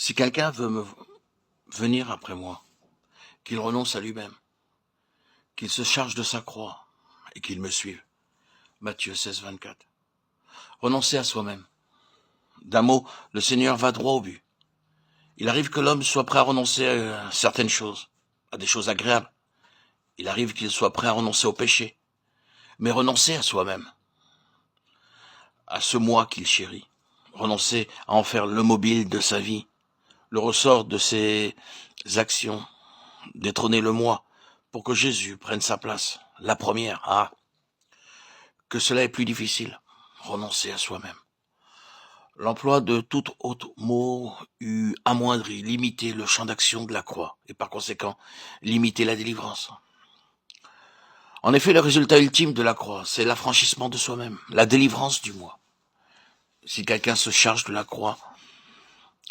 Si quelqu'un veut venir après moi, qu'il renonce à lui-même, qu'il se charge de sa croix et qu'il me suive. Matthieu 16, 24. Renoncer à soi-même. D'un mot, le Seigneur va droit au but. Il arrive que l'homme soit prêt à renoncer à certaines choses, à des choses agréables. Il arrive qu'il soit prêt à renoncer au péché, mais renoncer à soi-même, à ce moi qu'il chérit, renoncer à en faire le mobile de sa vie, le ressort de ses actions, détrôner le moi, pour que Jésus prenne sa place, la première. Ah, que cela est plus difficile, renoncer à soi-même. L'emploi de tout autre mot eût amoindri, limité le champ d'action de la croix, et par conséquent, limité la délivrance. En effet, le résultat ultime de la croix, c'est l'affranchissement de soi-même, la délivrance du moi. Si quelqu'un se charge de la croix,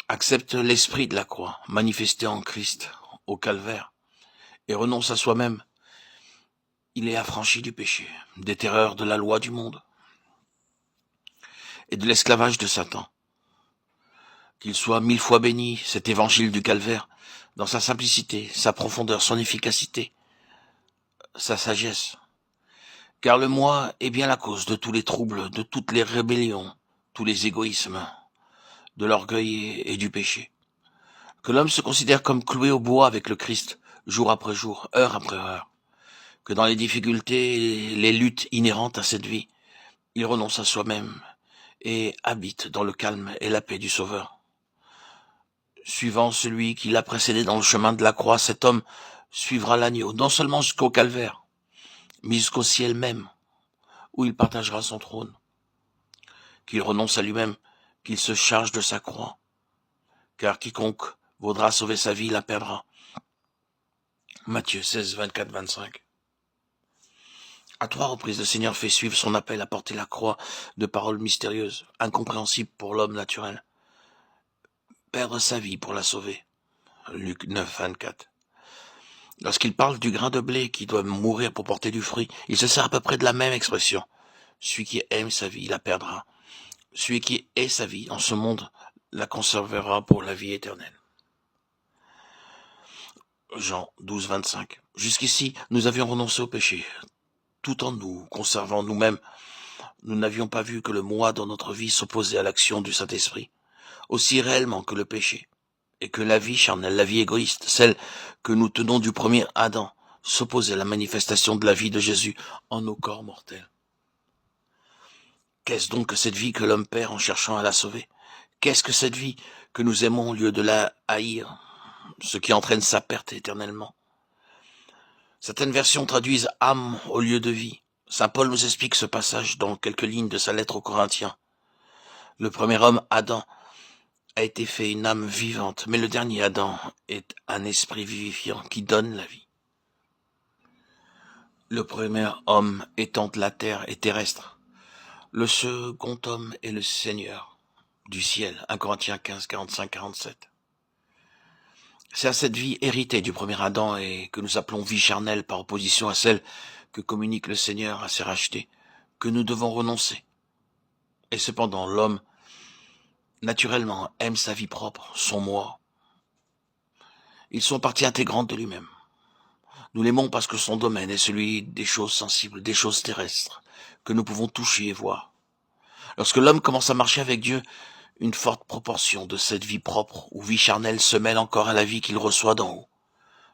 accepte l'esprit de la croix, manifesté en Christ, au calvaire, et renonce à soi-même, il est affranchi du péché, des terreurs de la loi du monde et de l'esclavage de Satan. Qu'il soit 1000 fois béni, cet évangile du calvaire, dans sa simplicité, sa profondeur, son efficacité, sa sagesse. Car le moi est bien la cause de tous les troubles, de toutes les rébellions, tous les égoïsmes, de l'orgueil et du péché. Que l'homme se considère comme cloué au bois avec le Christ, jour après jour, heure après heure. Que dans les difficultés, les luttes inhérentes à cette vie, il renonce à soi-même et habite dans le calme et la paix du Sauveur. Suivant celui qui l'a précédé dans le chemin de la croix, cet homme suivra l'agneau, non seulement jusqu'au calvaire, mais jusqu'au ciel même, où il partagera son trône. Qu'il renonce à lui-même, qu'il se charge de sa croix, car quiconque voudra sauver sa vie la perdra. Matthieu 16, 24, 25. À 3 reprises, le Seigneur fait suivre son appel à porter la croix de paroles mystérieuses, incompréhensibles pour l'homme naturel. Perdre sa vie pour la sauver. Luc 9, 24. Lorsqu'il parle du grain de blé qui doit mourir pour porter du fruit, il se sert à peu près de la même expression. Celui qui aime sa vie la perdra. Celui qui est sa vie en ce monde la conservera pour la vie éternelle. Jean 12, 25. Jusqu'ici, nous avions renoncé au péché. Tout en nous conservant nous-mêmes, nous n'avions pas vu que le moi dans notre vie s'opposait à l'action du Saint-Esprit, aussi réellement que le péché, et que la vie charnelle, la vie égoïste, celle que nous tenons du premier Adam, s'opposait à la manifestation de la vie de Jésus en nos corps mortels. Qu'est-ce donc que cette vie que l'homme perd en cherchant à la sauver? Qu'est-ce que cette vie que nous aimons au lieu de la haïr, ce qui entraîne sa perte éternellement? Certaines versions traduisent âme au lieu de vie. Saint Paul nous explique ce passage dans quelques lignes de sa lettre aux Corinthiens. Le premier homme, Adam, a été fait une âme vivante, mais le dernier Adam est un esprit vivifiant qui donne la vie. Le premier homme étant de la terre et terrestre. Le second homme est le Seigneur du ciel. 1 Corinthiens 15, 45, 47. C'est à cette vie héritée du premier Adam et que nous appelons vie charnelle par opposition à celle que communique le Seigneur à ses rachetés, que nous devons renoncer. Et cependant, l'homme, naturellement, aime sa vie propre, son moi. Ils sont partie intégrante de lui-même. Nous l'aimons parce que son domaine est celui des choses sensibles, des choses terrestres, que nous pouvons toucher et voir. Lorsque l'homme commence à marcher avec Dieu, une forte proportion de cette vie propre ou vie charnelle se mêle encore à la vie qu'il reçoit d'en haut.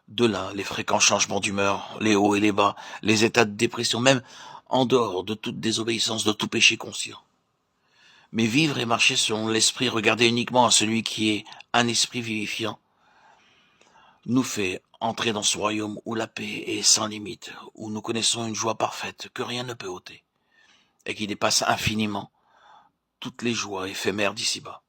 De là, les fréquents changements d'humeur, les hauts et les bas, les états de dépression, même en dehors de toute désobéissance, de tout péché conscient. Mais vivre et marcher selon l'esprit, regarder uniquement à celui qui est un esprit vivifiant, nous fait entrer dans ce royaume où la paix est sans limite, où nous connaissons une joie parfaite que rien ne peut ôter, et qui dépasse infiniment toutes les joies éphémères d'ici-bas.